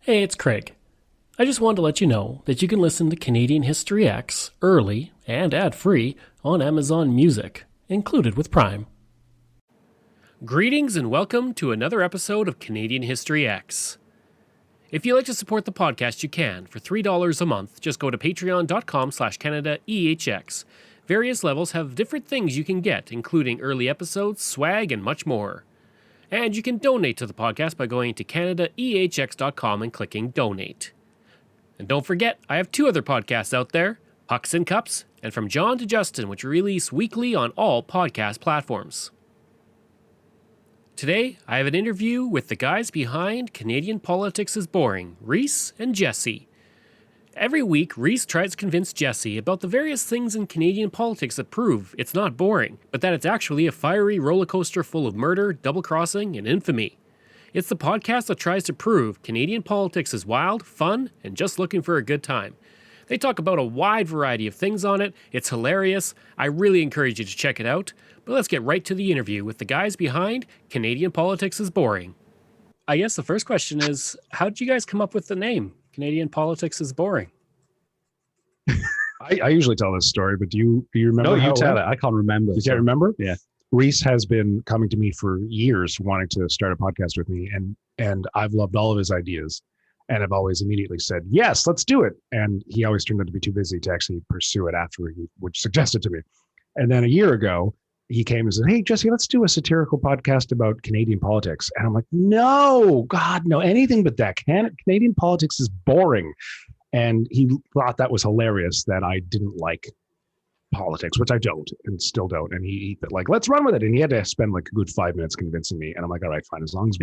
Hey, it's Craig. I just wanted to let you know that you can listen to Canadian History X early and ad-free on Amazon Music, included with Prime. Greetings and welcome to another episode of Canadian History X. If you'd like to support the podcast, you can. For $3 a month, just go to patreon.com/CanadaEHX. Various levels have different things you can get, including early episodes, swag, and much more. And you can donate to the podcast by going to CanadaEHX.com and clicking Donate. And don't forget, I have two other podcasts out there, Pucks and Cups, and From John to Justin, which release weekly on all podcast platforms. Today, I have an interview with the guys behind Canadian Politics is Boring, Rhys and Jesse. Every week, Rhys tries to convince Jesse about the various things in Canadian politics that prove it's not boring, but that it's actually a fiery roller coaster full of murder, double-crossing, and infamy. It's the podcast that tries to prove Canadian politics is wild, fun, and just looking for a good time. They talk about a wide variety of things on it. It's hilarious. I really encourage you to check it out. But let's get right to the interview with the guys behind Canadian Politics is Boring. I guess the first question is, how did you guys come up with the name? Canadian Politics is Boring. I usually tell this story, but do you remember? No, you tell it. I can't remember. You can't remember? Yeah. Rhys has been coming to me for years wanting to start a podcast with me, and I've loved all of his ideas and have always immediately said, yes, let's do it. And he always turned out to be too busy to actually pursue it after he would suggest it to me. And then a year ago, he came and said, hey, Jesse, let's do a satirical podcast about Canadian politics. And I'm like, no, God, no, anything but that. Canadian politics is boring. And he thought that was hilarious that I didn't like politics, which I don't and still don't. And he like, let's run with it. And he had to spend like a good 5 minutes convincing me. And I'm like, all right, fine. As long as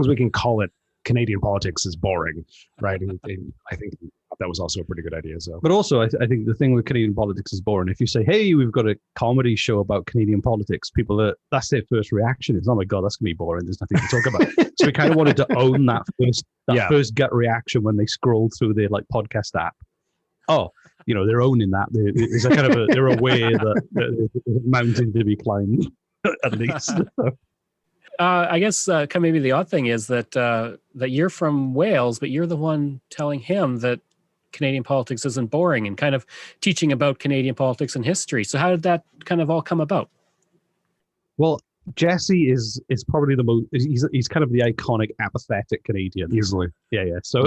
we can call it Canadian politics is boring, right? And I think that was also a pretty good idea. So, but also, I think the thing with Canadian politics is boring. If you say, "Hey, we've got a comedy show about Canadian politics," that's their first reaction. Is, "Oh my God, that's gonna be boring. There's nothing to talk about." So we kind of wanted to own that first gut reaction when they scroll through their like podcast app. Oh, they're owning that. There's a kind of they're aware that there's a mountain to be climbed at least. I guess kind of maybe the odd thing is that that you're from Wales, but you're the one telling him that Canadian politics isn't boring and kind of teaching about Canadian politics and history. So how did that kind of all come about? Well, Jesse is probably the most. He's kind of the iconic apathetic Canadian. easily. Yeah. So,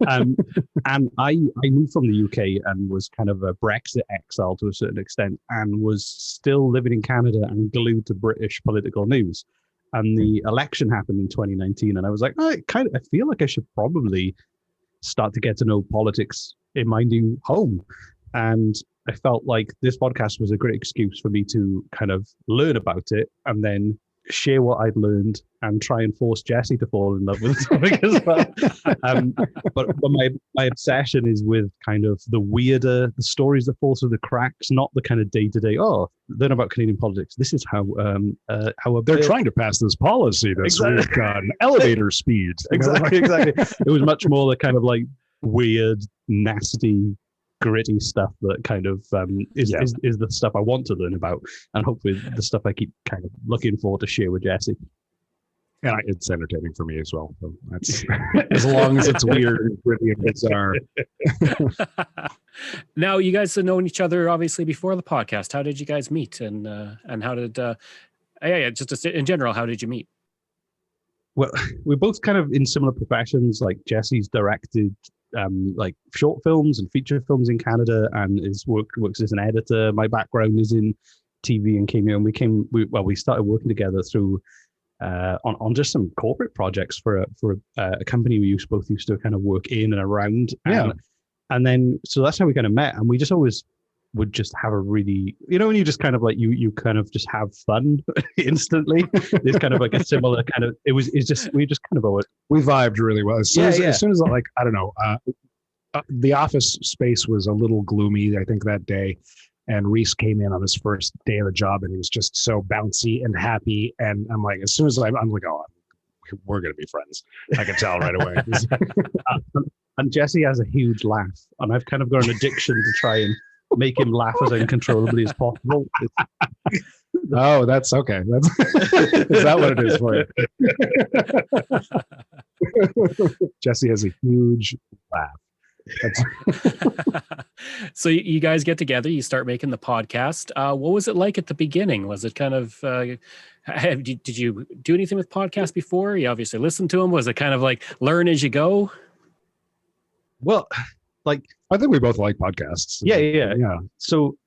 and I moved from the UK and was kind of a Brexit exile to a certain extent, and was still living in Canada and glued to British political news. And the election happened in 2019, and I was like, I feel like I should probably start to get to know politics in my new home. And I felt like this podcast was a great excuse for me to kind of learn about it and then share what I'd learned and try and force Jesse to fall in love with the topic as well. But my obsession is with kind of the stories that fall through the cracks, not the kind of day-to-day, learn about Canadian politics. This is how They're trying to pass this policy that's we've got elevator speed. Exactly. It was much more the kind of like weird, nasty, gritty stuff that kind of is the stuff I want to learn about, and hopefully the stuff I keep kind of looking forward to share with Jesse. And it's entertaining for me as well. So that's as long as it's weird and gritty and bizarre. Now, you guys have known each other obviously before the podcast. How did you guys meet, and how did just in general, how did you meet? Well, we're both kind of in similar professions. Like Jesse's directed like short films and feature films in Canada, and works as an editor. My background is in TV and cameo, and we started working together through on just some corporate projects for a company we both used to kind of work in and around. And then so that's how we kind of met, and we just always would just have a really, when you just kind of like you kind of just have fun instantly. There's kind of like a similar kind of we just kind of always, we vibed really well. As soon as like, I don't know, the office space was a little gloomy, I think, that day. And Rhys came in on his first day of the job, and he was just so bouncy and happy. And I'm like, as soon as I'm like, oh, we're going to be friends. I can tell right away. And Jesse has a huge laugh, and I've kind of got an addiction to try and make him laugh as uncontrollably as possible. Oh, that's okay. Is that what it is for you? Jesse has a huge laugh. So you guys get together, you start making the podcast. What was it like at the beginning? Was it kind of, did you do anything with podcasts before? You obviously listened to them. Was it kind of like learn as you go? Well, like, I think we both like podcasts. Yeah. So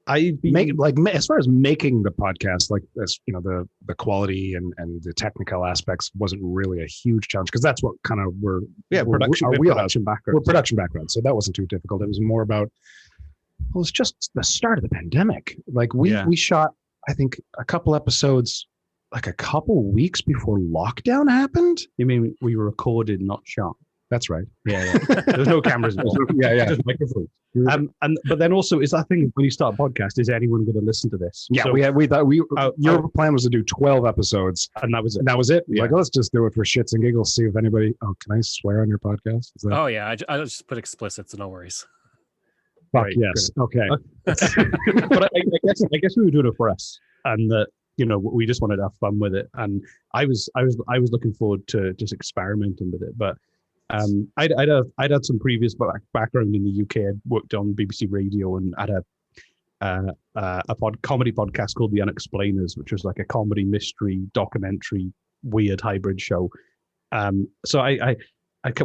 as far as making the podcast, like as you know, the quality and the technical aspects wasn't really a huge challenge because that's what kind of production background. We're production background, so that wasn't too difficult. It was more about it was just the start of the pandemic. Like we shot, I think, a couple episodes like a couple weeks before lockdown happened. You mean we recorded, not shot? That's right. Yeah. There's no cameras. Just microphones. But then also, is that thing when you start a podcast? Is anyone going to listen to this? Yeah, so, we thought your plan was to do 12 episodes, and that was it. And that was it. Yeah. Like, let's just do it for shits and giggles. See if anybody. Oh, can I swear on your podcast? Oh yeah, I just put explicit, so no worries. Fuck right, yes. Good. Okay. But I guess we were doing it for us, and that we just wanted to have fun with it, and I was looking forward to just experimenting with it, but. I'd had some previous background in the UK. I'd worked on BBC Radio and had a comedy podcast called The Unexplainers, which was like a comedy mystery documentary weird hybrid show. So I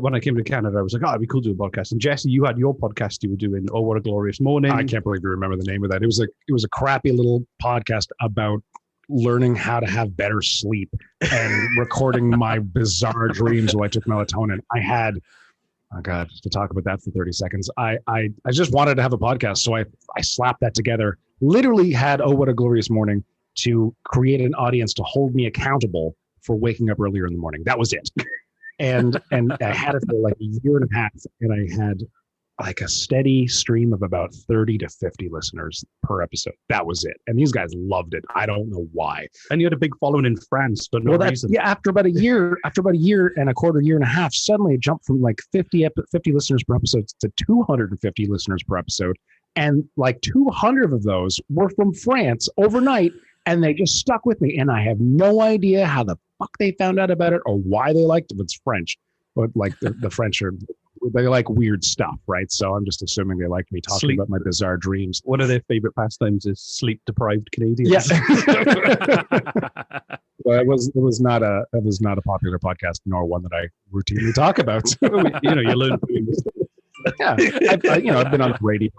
when I came to Canada, I was like, oh, it'd be cool to do a podcast. And Jesse, you had your podcast you were doing. Oh, What a Glorious Morning! I can't believe you remember the name of that. It was a crappy little podcast about learning how to have better sleep and recording my bizarre dreams while I took melatonin. I had, oh God, to talk about that for 30 seconds. I just wanted to have a podcast. So I slapped that together, literally had Oh, What a Glorious Morning to create an audience to hold me accountable for waking up earlier in the morning. That was it. And I had it for like a year and a half, and I had like a steady stream of about 30 to 50 listeners per episode. That was it. And these guys loved it. I don't know why. And you had a big following in France for no reason. Yeah, after about a year and a quarter, year and a half, suddenly it jumped from like 50 listeners per episode to 250 listeners per episode. And like 200 of those were from France overnight, and they just stuck with me. And I have no idea how the fuck they found out about it or why they liked it. It's French, but like the French they like weird stuff, right? So I'm just assuming they like me talking about my bizarre dreams. One of their favorite pastimes is sleep-deprived Canadians. Yeah. Well, it was not a popular podcast, nor one that I routinely talk about. So, you learn. Yeah, I've been on the radio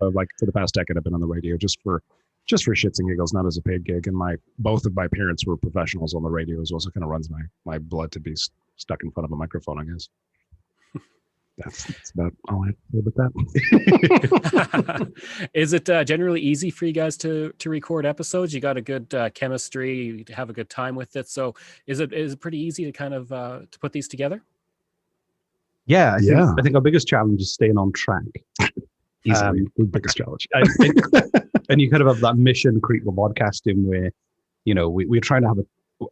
like for the past decade. I've been on the radio just for shits and giggles, not as a paid gig. And both of my parents were professionals on the radio as well, so it kind of runs my blood to be stuck in front of a microphone, I guess. That's about all I have to say about that. Is it generally easy for you guys to record episodes? You got a good chemistry, you have a good time with it. So is it pretty easy to kind of to put these together? Yeah, I think our biggest challenge is staying on track. Easily the biggest challenge. And you kind of have that mission creep with podcasting where, we're trying to have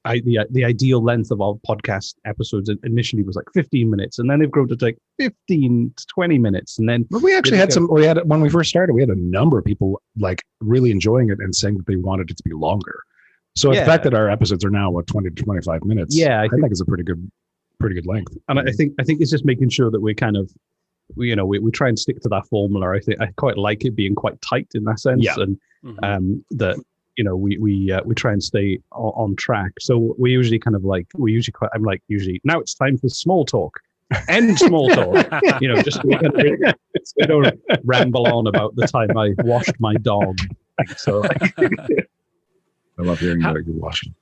the ideal length of our podcast episodes initially was like 15 minutes, and then they've grown to take 15 to 20 minutes. And then we actually when we first started, we had a number of people like really enjoying it and saying that they wanted it to be longer. So the fact that our episodes are now 20 to 25 minutes, I think it's a pretty good length. And I think it's just making sure that we're kind of, we try and stick to that formula. I think I quite like it being quite tight in that sense, and that. We try and stay on track. So we usually now it's time for small talk. End small talk. Just we don't ramble on about the time I washed my dog. So I love hearing about you washing.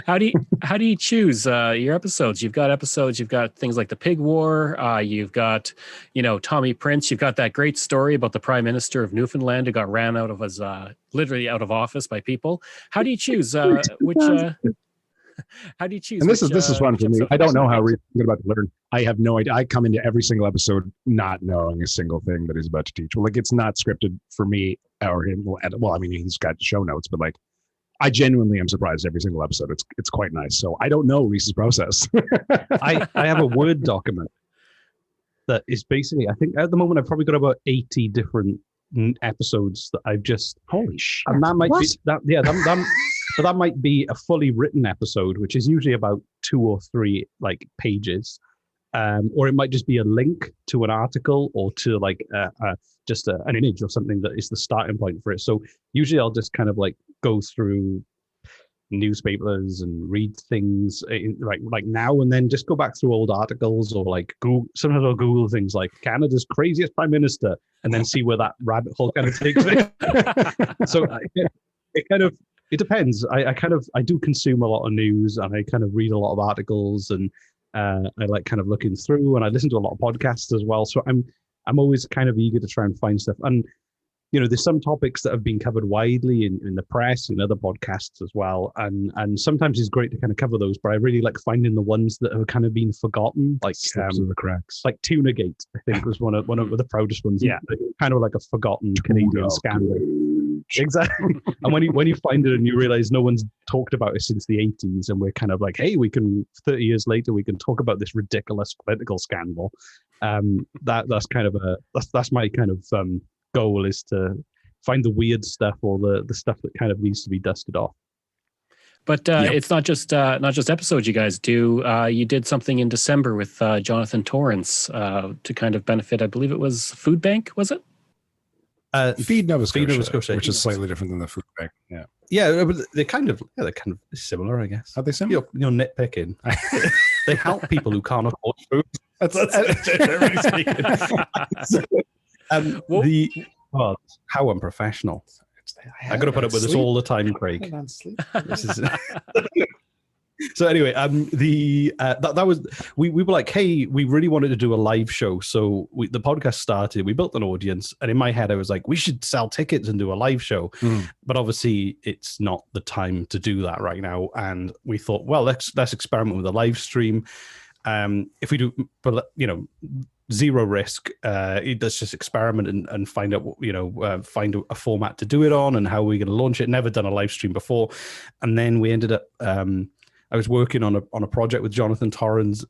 How do you choose your episodes? You've got things like the Pig War. You've got, Tommy Prince. You've got that great story about the Prime Minister of Newfoundland who got ran out of his literally out of office by people. How do you choose which? How do you choose? And this is fun for me. I don't know how we're about to learn. I have no idea. I come into every single episode not knowing a single thing that he's about to teach. Well, like it's not scripted for me or him. Well, I mean, he's got show notes, but like. I genuinely am surprised every single episode. It's quite nice. So I don't know Rhys's process. I have a Word document that is basically, I think at the moment I've probably got about 80 different episodes that I've just Holy shit! and that might What? be that. Yeah, but that might be a fully written episode, which is usually about 2 or 3 like pages, or it might just be a link to an article or to like just an image or something that is the starting point for it. So usually I'll just kind of like go through newspapers and read things like now and then, just go back through old articles, or like Google. Sometimes I'll Google things like Canada's craziest prime minister and then see where that rabbit hole kind of takes me. So it depends. I do consume a lot of news, and I kind of read a lot of articles, and I like kind of looking through, and I listen to a lot of podcasts as well. So I'm always kind of eager to try and find stuff. And there's some topics that have been covered widely in the press, in other podcasts as well. And sometimes it's great to kind of cover those, but I really like finding the ones that have kind of been forgotten, like Slips of the cracks. like Tunagate, I think was one of the proudest ones. Yeah. Kind of like a forgotten Canadian scandal. Exactly. And when you find it and you realize no one's talked about it since the 80s, and we're kind of like, hey, 30 years later, we can talk about this ridiculous political scandal. That's kind of that's my kind of goal, is to find the weird stuff, or the stuff that kind of needs to be dusted off. But it's not just episodes you guys do. You did something in December with Jonathan Torrance to kind of benefit, I believe it was Food Bank, was it? Feed Nova Scotia, which Feed is slightly different than the Food Bank. Yeah. Yeah, but they're kind of similar, I guess. Are they similar? You're nitpicking. They help people who can't afford food. That's generally speaking. How unprofessional. I got to put up with this all the time, Craig. So anyway, that was we were like, hey, we really wanted to do a live show. So the podcast started, we built an audience, and in my head I was like, we should sell tickets and do a live show. But obviously it's not the time to do that right now. And we thought, well, let's experiment with a live stream. If we do, zero risk, let's just experiment and find out, find a format to do it on, and how we're going to launch it. Never done a live stream before. And then we ended up, I was working on a project with Jonathan Torrance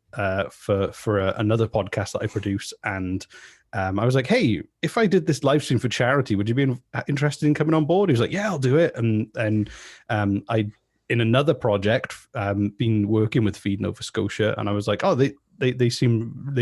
for another podcast that I produce, and I was like, hey, if I did this live stream for charity, would you be interested in coming on board? He was like, yeah, I'll do it. And I, in another project, been working with Feed Nova Scotia, and I was like, oh, they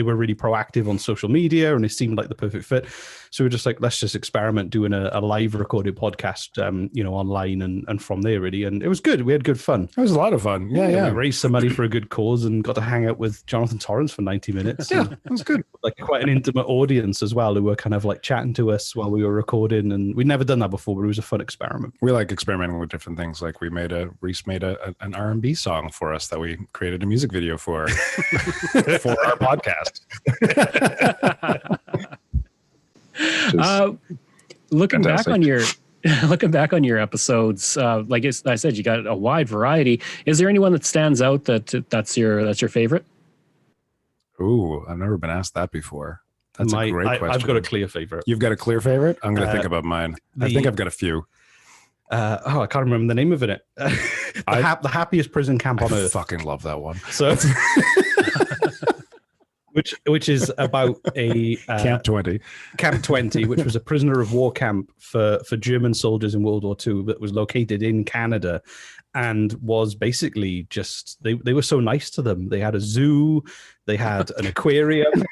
were really proactive on social media, and it seemed like the perfect fit. So we're just like, let's just experiment doing a live recorded podcast, online, and from there really. And it was good. We had good fun. It was a lot of fun. Yeah. We raised some money for a good cause and got to hang out with Jonathan Torrance for 90 minutes. Yeah, it was good. Like quite an intimate audience as well, who were kind of like chatting to us while we were recording. And we'd never done that before, but it was a fun experiment. We like experimenting with different things. Like Rhys made an R&B song for us that we created a music video for. For our podcast. Looking back on your episodes, like I said, you got a wide variety. Is there anyone that stands out that's your favorite? Ooh, I've never been asked that before. That's a great question. I've got a clear favorite. You've got a clear favorite? I'm going to think about mine. I think I've got a few. I can't remember the name of it. The happiest prison camp on earth. I fucking love that one. So, which is about a Camp 20, which was a prisoner of war camp for German soldiers in World War II that was located in Canada, and was basically just they were so nice to them. They had a zoo, they had an aquarium.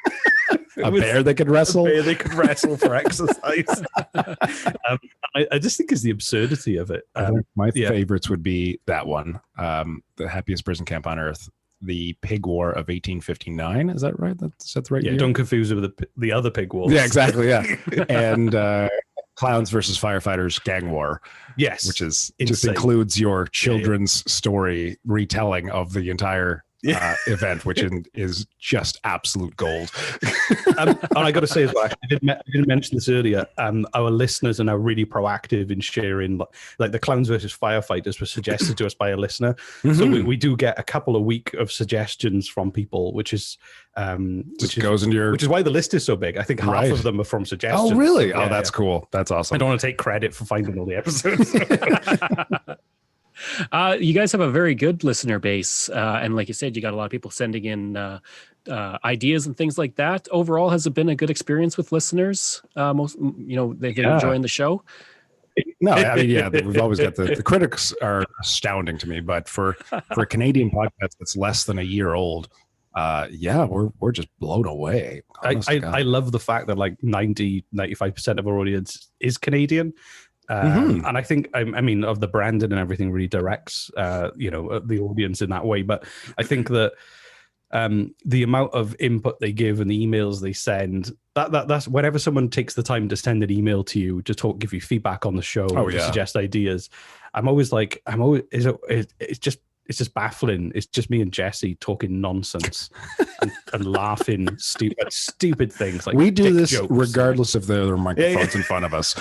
A bear they could wrestle. A bear they could wrestle for exercise. I just think it's the absurdity of it. I think my favorites would be that one, the happiest prison camp on earth, the Pig War of 1859. Is that right? That's the right year? Don't confuse it with the other pig wars. Yeah, exactly. Yeah, and Clowns versus Firefighters Gang War. Yes, which is insane. Just includes your children's story retelling of the entire event, which is just absolute gold. And I got to say as well, I didn't mention this earlier. Our listeners are now really proactive in sharing, like the Clowns versus Firefighters was suggested to us by a listener. Mm-hmm. So we do get a couple a week of suggestions from people, which is which is why the list is so big. I think half of them are from suggestions. Oh, really? That's cool. That's awesome. I don't want to take credit for finding all the episodes. You guys have a very good listener base, and like you said, you got a lot of people sending in ideas and things like that. Overall, has it been a good experience with listeners? Most, they've been enjoying the show. No, I mean, yeah, we've always got the critics are astounding to me, but for a Canadian podcast that's less than a year old, yeah, we're just blown away. I love the fact that like 95% of our audience is Canadian. And I think, I mean, of the branding and everything really directs, the audience in that way. But I think that the amount of input they give and the emails they send, that's whenever someone takes the time to send an email to you to give you feedback on the show, to suggest ideas, it's just baffling. It's just me and Jesse talking nonsense and laughing stupid things. Like we do this jokes. Regardless of the other microphones in front of us.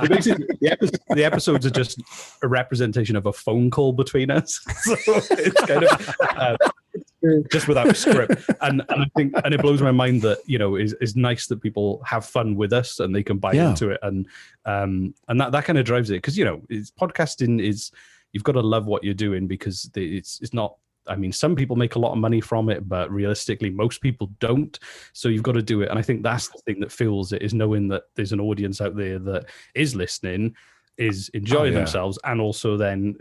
Basically, the episodes are just a representation of a phone call between us. So it's kind of just without script. And I think, and it blows my mind that, it's nice that people have fun with us and they can buy into it. And that kind of drives it. Because, podcasting is, you've got to love what you're doing, because it's not, I mean, some people make a lot of money from it, but realistically, most people don't. So you've got to do it. And I think that's the thing that fuels it, is knowing that there's an audience out there that is listening, is enjoying themselves, and also then,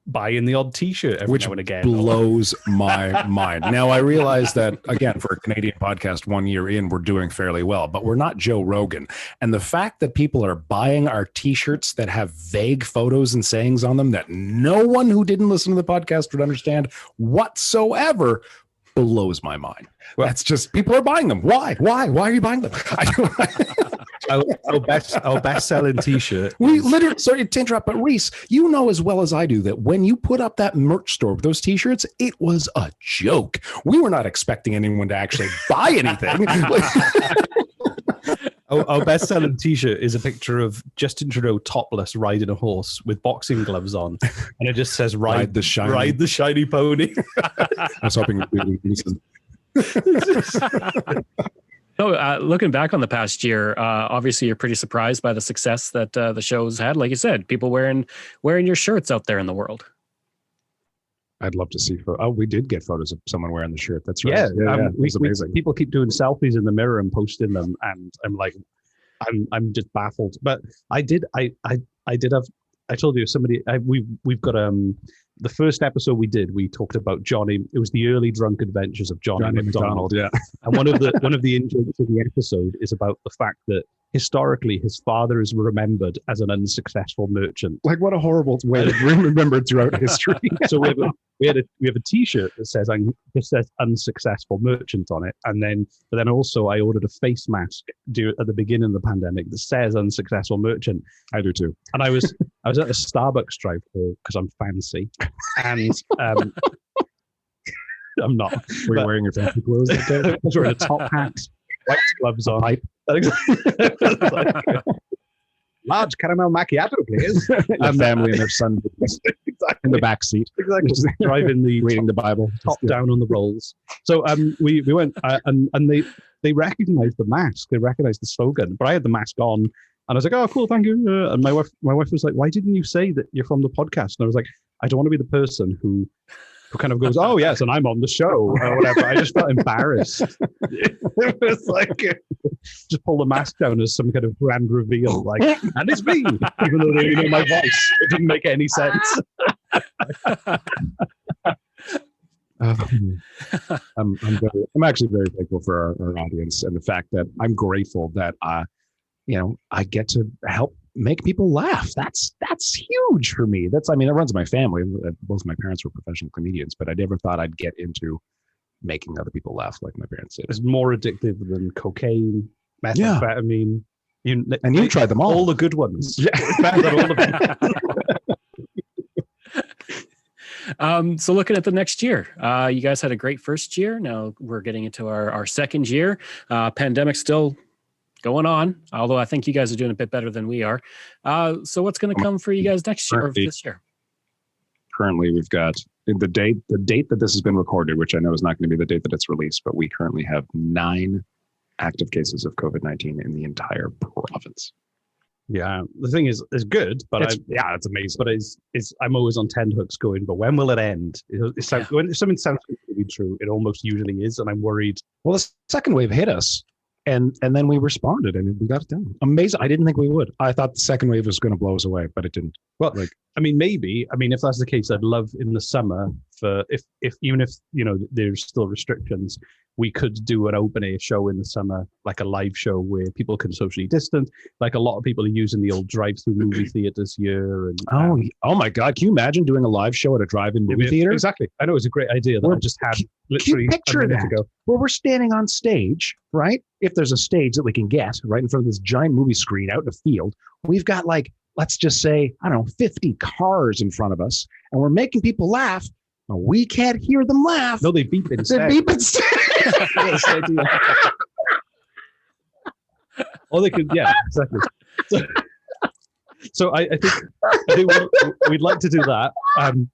buying the odd T-shirt every now and again. Blows my mind. Now, I realize that, again, for a Canadian podcast, 1 year in, we're doing fairly well, but we're not Joe Rogan. And the fact that people are buying our T-shirts that have vague photos and sayings on them that no one who didn't listen to the podcast would understand whatsoever blows my mind. Well, that's just, people are buying them. Why are you buying them? Our best-selling T-shirt. We literally, sorry to interrupt, but Rhys, you know as well as I do that when you put up that merch store with those T-shirts, it was a joke. We were not expecting anyone to actually buy anything. Our best-selling T-shirt is a picture of Justin Trudeau topless riding a horse with boxing gloves on, and it just says "Ride the shiny pony." I was hoping it would be decent. So, looking back on the past year, obviously you're pretty surprised by the success that the show's had. Like you said, people wearing your shirts out there in the world. I'd love to see. We did get photos of someone wearing the shirt. That's right. Yeah, it's amazing. People keep doing selfies in the mirror and posting them, and I'm like, I'm just baffled. But I did have. I told you we've got the first episode we talked about Johnny. It was the early drunk adventures of Johnny McDonald. Yeah. And one of the in-jokes in the episode is about the fact that historically his father is remembered as an unsuccessful merchant. Like, what a horrible way to remember throughout history. So we have a T-shirt that says unsuccessful merchant on it, but then also I ordered a face mask at the beginning of the pandemic that says unsuccessful merchant. I do too. And I was at a Starbucks drive-thru because I'm fancy, and I'm not. Were you wearing your fancy clothes? I was wearing a top hat, white gloves on. Pipe. Large caramel macchiato, please. Family and their son in the back seat. Exactly. Driving reading the Bible, top down on the rolls. So we went and they recognized the mask. They recognized the slogan, but I had the mask on. And I was like, "Oh, cool, thank you." And my wife was like, "Why didn't you say that you're from the podcast?" And I was like, "I don't want to be the person who kind of goes, 'Oh yes, and I'm on the show,' or whatever." I just felt embarrassed. It was like, just pull the mask down as some kind of grand reveal, like, "And it's me," even though they know my voice. It didn't make any sense. I'm actually very thankful for our audience, and the fact that I'm grateful that I get to help make people laugh. That's huge for me. It runs my family. Both my parents were professional comedians, but I never thought I'd get into making other people laugh like my parents did. It's more addictive than cocaine, methamphetamine. You tried them all. All the good ones. Yeah. Better than all of them. So looking at the next year, you guys had a great first year. Now we're getting into our second year. Pandemic's still going on, although I think you guys are doing a bit better than we are. So what's going to come for you guys next year or this year? Currently, we've got the date that this has been recorded, which I know is not going to be the date that it's released, but we currently have 9 active cases of COVID-19 in the entire province. Yeah, the thing is, it's good, but it's amazing. But I'm always on tenterhooks going. But when will it end? When something sounds to be true, it almost usually is, and I'm worried. Well, the second wave hit us, and then we responded, and we got it done. Amazing! I didn't think we would. I thought the second wave was going to blow us away, but it didn't. Well, maybe. If that's the case, I'd love in the summer for if even if there's still restrictions, we could do an open air show in the summer, like a live show where people can socially distance. Like a lot of people are using the old drive-through movie theaters here. And oh my God, can you imagine doing a live show at a drive-in movie theater? Exactly. I know it's a great idea that I just had literally picture a minute that? ago. Well, we're standing on stage, right? If there's a stage that we can get right in front of this giant movie screen out in the field, we've got let's just say, 50 cars in front of us, and we're making people laugh. We can't hear them laugh. No, they beep instead. They beep instead. Or they could, yeah, exactly. So I think we'd like to do that, and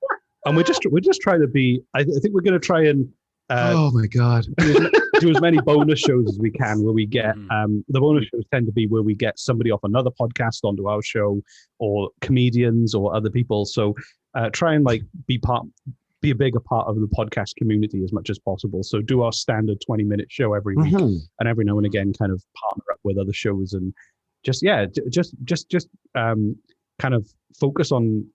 we're just trying to be. I think we're going to try and. Oh my God! Do as many bonus shows as we can, where we get the bonus shows tend to be where we get somebody off another podcast onto our show, or comedians or other people. So try and be a bigger part of the podcast community as much as possible. So do our standard 20-minute show every week, and every now and again kind of partner up with other shows, and just kind of focus on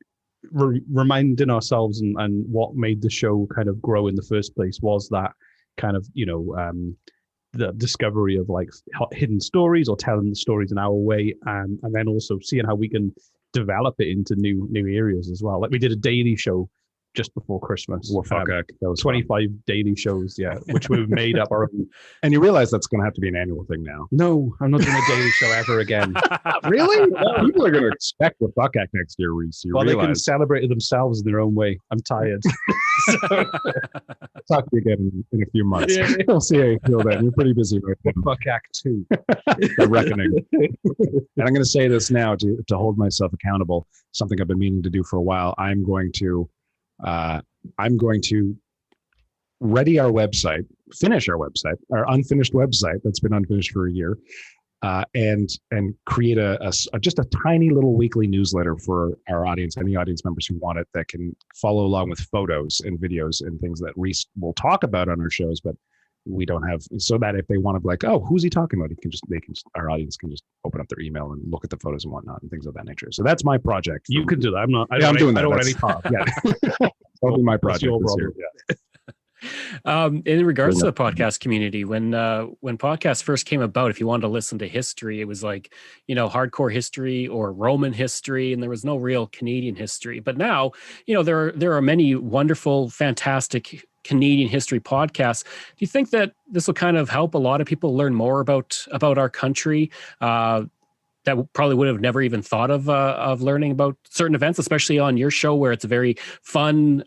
reminding ourselves and what made the show kind of grow in the first place was that kind of the discovery of hidden stories, or telling the stories in our way, and then also seeing how we can develop it into new areas as well. Like we did a daily show just before Christmas. Well, that was 25 fun. daily shows, which we've made up our own. And you realize that's going to have to be an annual thing now. No, I'm not doing a daily show ever again. Really? People are going to expect the Buck Act next year, Rhys. They can celebrate it themselves in their own way. I'm tired. Talk to you again in a few months. Yeah. We'll see how you feel then. You're pretty busy right now. Buck Act 2. The reckoning. And I'm going to say this now to hold myself accountable, something I've been meaning to do for a while. I'm going to ready our website, finish our website, our unfinished website that's been unfinished for a year, and create just a tiny little weekly newsletter for our audience, any audience members who want it, that can follow along with photos and videos and things that Rhys will talk about on our shows, but we don't have, so that if they want to be like, oh, who's he talking about? Our audience can just open up their email and look at the photos and whatnot and things of that nature. So that's my project. You can do that. I'm not. I'm doing that. I don't want any part. Yeah, that'll be my project this year. Yeah. In regards to the podcast community, when podcasts first came about, if you wanted to listen to history, it was hardcore history or Roman history, and there was no real Canadian history. But now, there are many wonderful, fantastic Canadian history podcasts. Do you think that this will kind of help a lot of people learn more about our country that probably would have never even thought of learning about certain events, especially on your show where it's a very fun,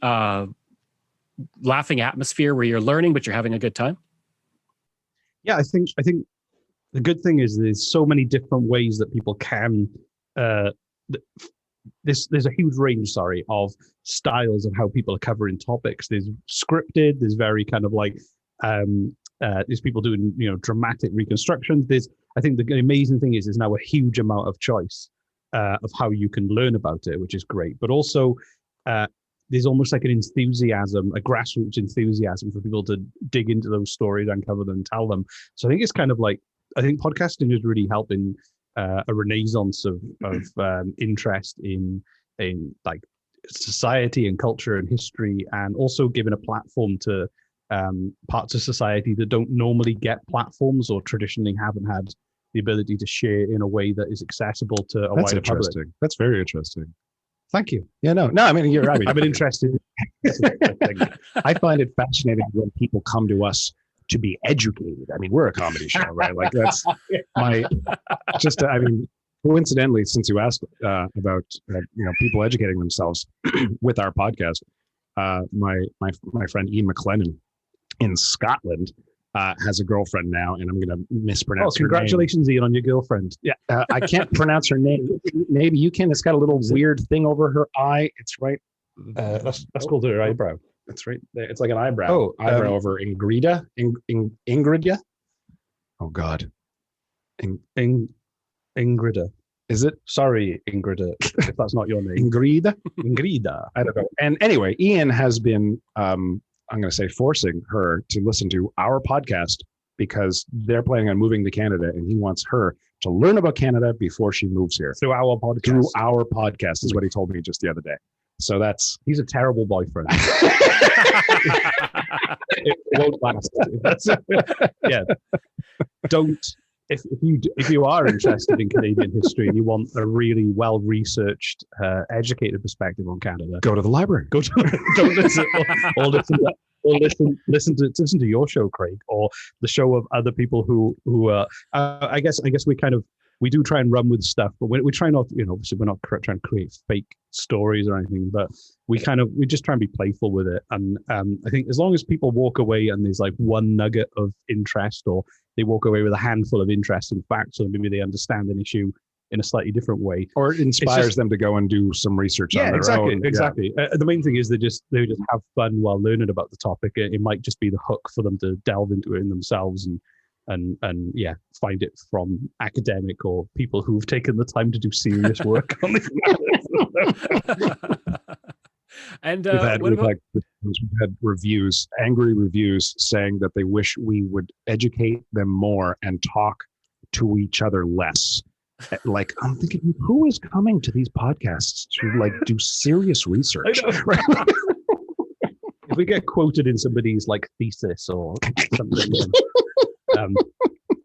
laughing atmosphere where you're learning, but you're having a good time? Yeah, I think the good thing is there's so many different ways that people can. There's a huge range, of styles of how people are covering topics. There's scripted. There's very kind of there's people doing dramatic reconstructions. I think the amazing thing is there's now a huge amount of choice of how you can learn about it, which is great. But also there's almost like an enthusiasm, a grassroots enthusiasm for people to dig into those stories, uncover them, tell them. So I think it's kind of I think podcasting is really helping a renaissance of interest in society and culture and history, and also giving a platform to parts of society that don't normally get platforms or traditionally haven't had the ability to share in a way that is accessible to a wider public. That's very interesting. Thank you. Yeah, no, I mean, you're right. I've been interested. I find it fascinating when people come to us to be educated. I mean, we're a comedy show, right? That's coincidentally, since you asked about people educating themselves with our podcast, my friend Ian McLennan in Scotland has a girlfriend now, and I'm going to mispronounce her name. Congratulations, Ian, on your girlfriend. Yeah, I can't pronounce her name. Maybe you can. It's got a little weird thing over her eye. It's right. That's called her eyebrow. That's right. It's like an eyebrow. Eyebrow over Ingrida. Ingridia. Oh God. Ingrida. Is it Sorry, Ingrid, if that's not your name. Ingrid? Ingrida. I don't know. And anyway, Ian has been, I'm going to say, forcing her to listen to our podcast because they're planning on moving to Canada, and he wants her to learn about Canada before she moves here. Through our podcast. Through our podcast is what he told me just the other day. So he's a terrible boyfriend. It won't last. Yeah. Don't. If you are interested in Canadian history and you want a really well researched, educated perspective on Canada, go to the library. Don't listen or listen to your show, Craig, or the show of other people who I guess we do try and run with stuff, but we try not, obviously we're not trying to create fake stories or anything, but we just try and be playful with it. And I think as long as people walk away and there's like one nugget of interest, or they walk away with a handful of interesting facts, or maybe they understand an issue in a slightly different way, or it inspires them to go and do some research on their own. Exactly. The main thing is they just have fun while learning about the topic. It might just be the hook for them to delve into it in themselves and find it from academic or people who've taken the time to do serious work on it. And we've had reviews, angry reviews, saying that they wish we would educate them more and talk to each other less. Like, I'm thinking, who is coming to these podcasts to like do serious research? If we get quoted in somebody's like thesis or something,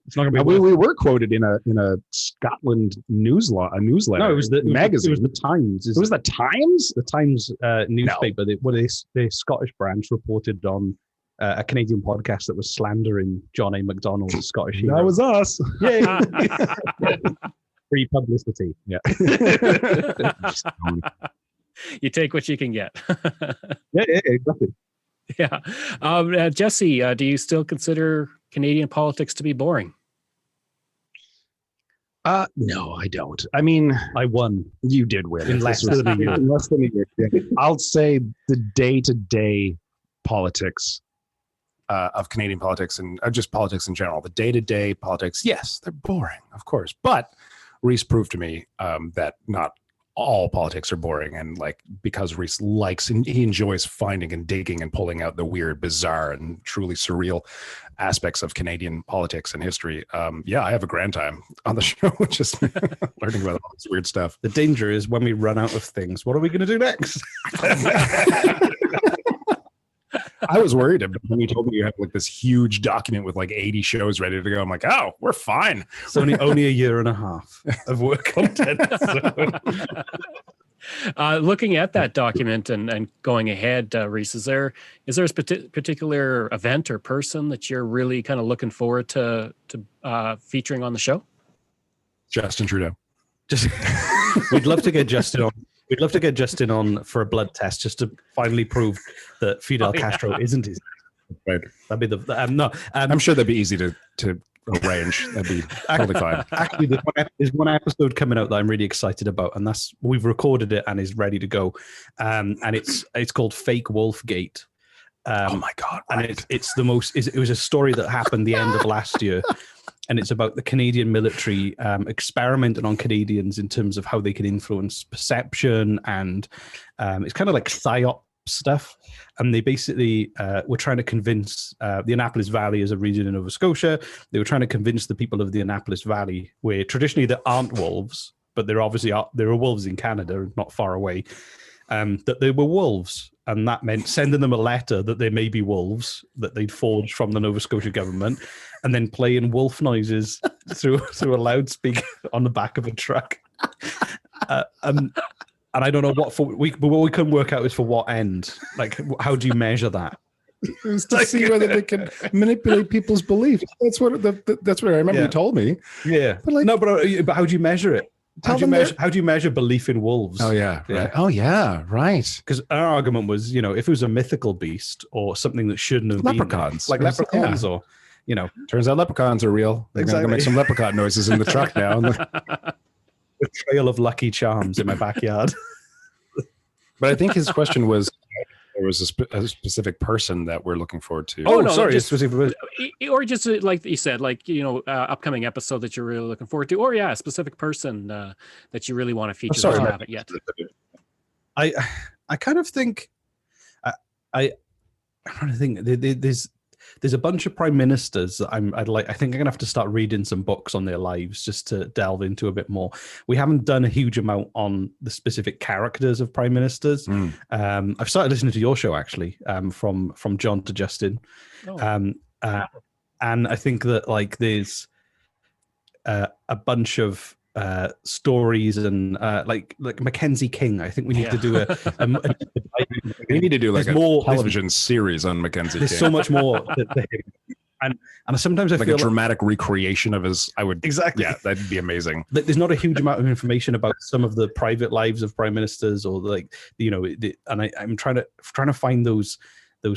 it's not gonna be. We were quoted in a Scotland newsletter. No, it was the magazine. It was the Times. It was the Times. The Times newspaper. No. The Scottish branch reported on a Canadian podcast that was slandering John A. Macdonald's Scottish hero. That was us. Yay! Free publicity. Yeah. You take what you can get. Yeah, exactly. Yeah. Jesse, do you still consider Canadian politics to be boring? No, I don't. I mean, I won. You did win. In less than a year. In less than a year. Yeah. I'll say the day-to-day politics of Canadian politics and just politics in general, the day-to-day politics, yes, they're boring, of course. But Rhys proved to me that not all politics are boring, and like, because Rhys likes and he enjoys finding and digging and pulling out the weird, bizarre, and truly surreal aspects of Canadian politics and history. I have a grand time on the show, just learning about all this weird stuff. The danger is when we run out of things, what are we going to do next? I was worried when you told me you had like this huge document with like 80 shows ready to go. I'm like, oh, we're fine. It's only a year and a half of work content. Looking at that document and going ahead, Rhys, is there a particular event or person that you're really kind of looking forward to featuring on the show? Justin Trudeau. We'd love to get Justin on. We'd love to get Justin on for a blood test just to finally prove that Fidel Castro isn't his. Right. That'd be the I'm sure that'd be easy to arrange. That'd be totally fine. Actually, there's one episode coming out that I'm really excited about, and that's we've recorded it and is ready to go. And it's called Fake Wolfgate. Oh my God! Right. And it was a story that happened the end of last year. And it's about the Canadian military experimenting on Canadians in terms of how they can influence perception. And it's kind of like PSYOP stuff. And they basically were trying to convince the Annapolis Valley as a region in Nova Scotia. They were trying to convince the people of the Annapolis Valley, where traditionally there aren't wolves, but there are wolves in Canada, not far away, that they were wolves. And that meant sending them a letter that they may be wolves that they'd forged from the Nova Scotia government, and then playing wolf noises through a loudspeaker on the back of a truck. And I don't know but what we couldn't work out is for what end. Like, how do you measure that? It was to see whether they can manipulate people's beliefs. That's what I remember you told me. Yeah, but how do you measure it? How do you measure belief in wolves? Oh yeah, right. Yeah. Oh yeah, right. Because our argument was, if it was a mythical beast or something that shouldn't have leprechauns, been, like leprechauns, or turns out leprechauns are real. They're going to make some leprechaun noises in the truck now. A trail of Lucky Charms in my backyard. But I think his question was there was a specific person that we're looking forward to. Oh, no, sorry, just- specific. Or just like you said, like, upcoming episode that you're really looking forward to, or a specific person that you really want to feature that you haven't yet. I kind of think I'm trying to think. There's a bunch of prime ministers that I think I'm gonna have to start reading some books on their lives just to delve into a bit more. We haven't done a huge amount on the specific characters of prime ministers. I've started listening to your show actually, from John to Justin, and I think that like there's a bunch of stories and like Mackenzie King. I think we need to do we need to do like there's a more television series on Mackenzie there's King. so much more and sometimes I like feel a dramatic recreation of his. Exactly. Yeah, that'd be amazing. there's not a huge amount of information about some of the private lives of prime ministers, or like and I'm trying to find those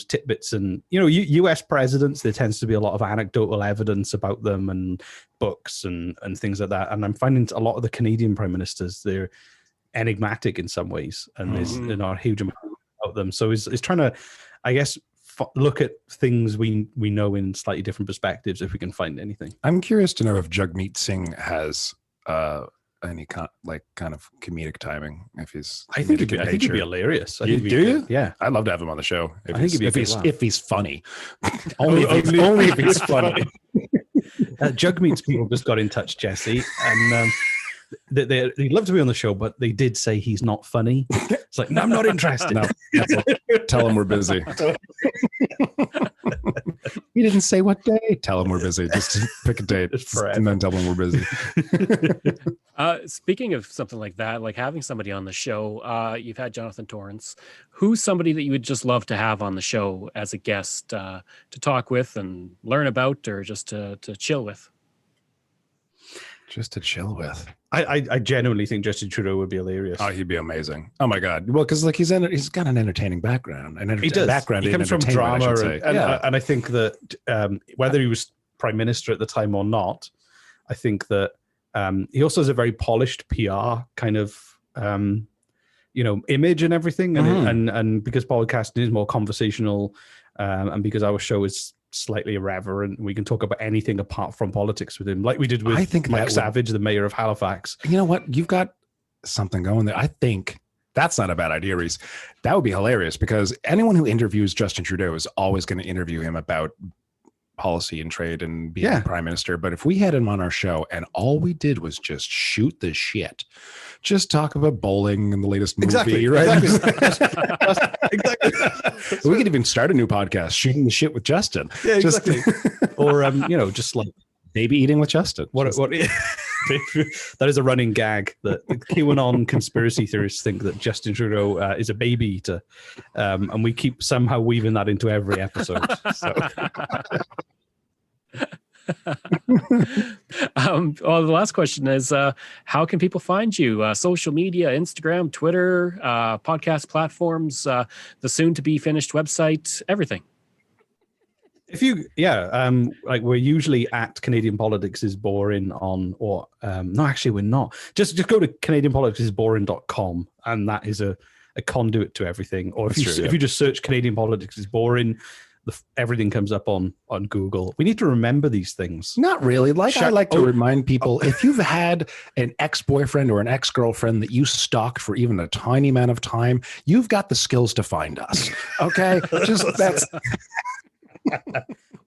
tidbits. And US presidents, there tends to be a lot of anecdotal evidence about them and books and things like that, and I'm finding a lot of the Canadian prime ministers, they're enigmatic in some ways, and there's not a huge amount about them. So it's trying to, I guess, look at things we know in slightly different perspectives if we can find anything. I'm curious to know if Jagmeet Singh has any kind of comedic timing. If he's, I think he'd be hilarious. Do you? Yeah, I'd love to have him on the show. If he's funny. only if he's funny. Jugmeat's people just got in touch, Jesse, and they'd love to be on the show, but they did say he's not funny. It's like, no, I'm not interested. No, tell him we're busy. He didn't say what day. Tell him we're busy. Just pick a date and then tell him we're busy. Speaking of something like that, like having somebody on the show, you've had Jonathan Torrance. Who's somebody that you would just love to have on the show as a guest to talk with and learn about, or just to chill with? Just to chill with. I genuinely think Justin Trudeau would be hilarious. Oh, he'd be amazing. Oh my God. Well, because like he's got an entertaining background. He does. Background. He comes from drama, and I think that whether he was prime minister at the time or not, I think that he also has a very polished PR kind of image and everything, and because podcasting is more conversational, and because our show is slightly irreverent, we can talk about anything apart from politics with him, like we did with Mike Savage, the mayor of Halifax. You know what? You've got something going there. I think that's not a bad idea, Rhys. That would be hilarious, because anyone who interviews Justin Trudeau is always going to interview him about policy and trade and being prime minister. But if we had him on our show and all we did was just shoot the shit, just talk about bowling and the latest movie, right? Exactly. We could even start a new podcast, Shooting the Shit with Justin. Yeah, exactly. Or just like Baby Eating with Justin. What that is a running gag that QAnon conspiracy theorists think that Justin Trudeau is a baby eater, and we keep somehow weaving that into every episode. So. Well, the last question is, how can people find you? Social media, Instagram, Twitter, podcast platforms, the soon-to-be finished website, everything. If you, like we're usually at Canadian Politics is Boring on, or no, actually we're not. Just go to CanadianPoliticsIsBoring.com, and that is a conduit to everything. Or if you just search Canadian Politics is Boring, everything comes up on Google. We need to remember these things. Not really. I like to remind people, if you've had an ex-boyfriend or an ex-girlfriend that you stalked for even a tiny amount of time, you've got the skills to find us. Okay? That's...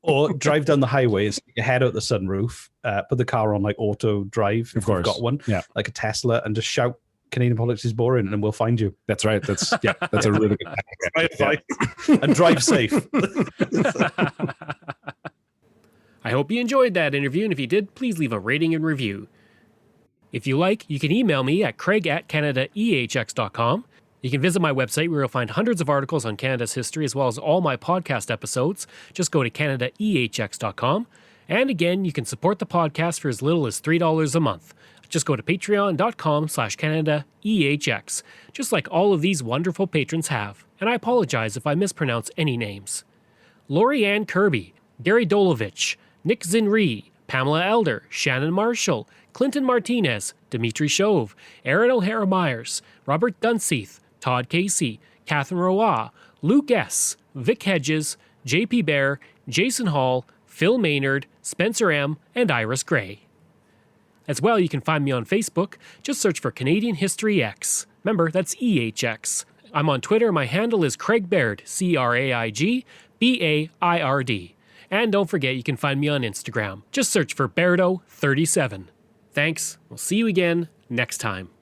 Or drive down the highway and stick your head out the sunroof, put the car on like auto drive if you've got one, like a Tesla, and just shout Canadian Politics is Boring, and we'll find you. That's right. That's a really good advice. And drive safe. I hope you enjoyed that interview, and if you did, please leave a rating and review. If you like, you can email me at craig@canadaehx.com. You can visit my website where you'll find hundreds of articles on Canada's history, as well as all my podcast episodes. Just go to CanadaEHX.com. And again, you can support the podcast for as little as $3 a month. Just go to patreon.com/CanadaEHX, just like all of these wonderful patrons have. And I apologize if I mispronounce any names. Lori Ann Kirby, Gary Dolovich, Nick Zinri, Pamela Elder, Shannon Marshall, Clinton Martinez, Dimitri Chauve, Aaron O'Hara Myers, Robert Dunseith, Todd Casey, Catherine Roy, Luke S., Vic Hedges, JP Bear, Jason Hall, Phil Maynard, Spencer M., and Iris Gray. As well, you can find me on Facebook. Just search for Canadian History X. Remember, that's EHX. I'm on Twitter. My handle is Craig Baird, CraigBaird. And don't forget, you can find me on Instagram. Just search for Bairdo37. Thanks. We'll see you again next time.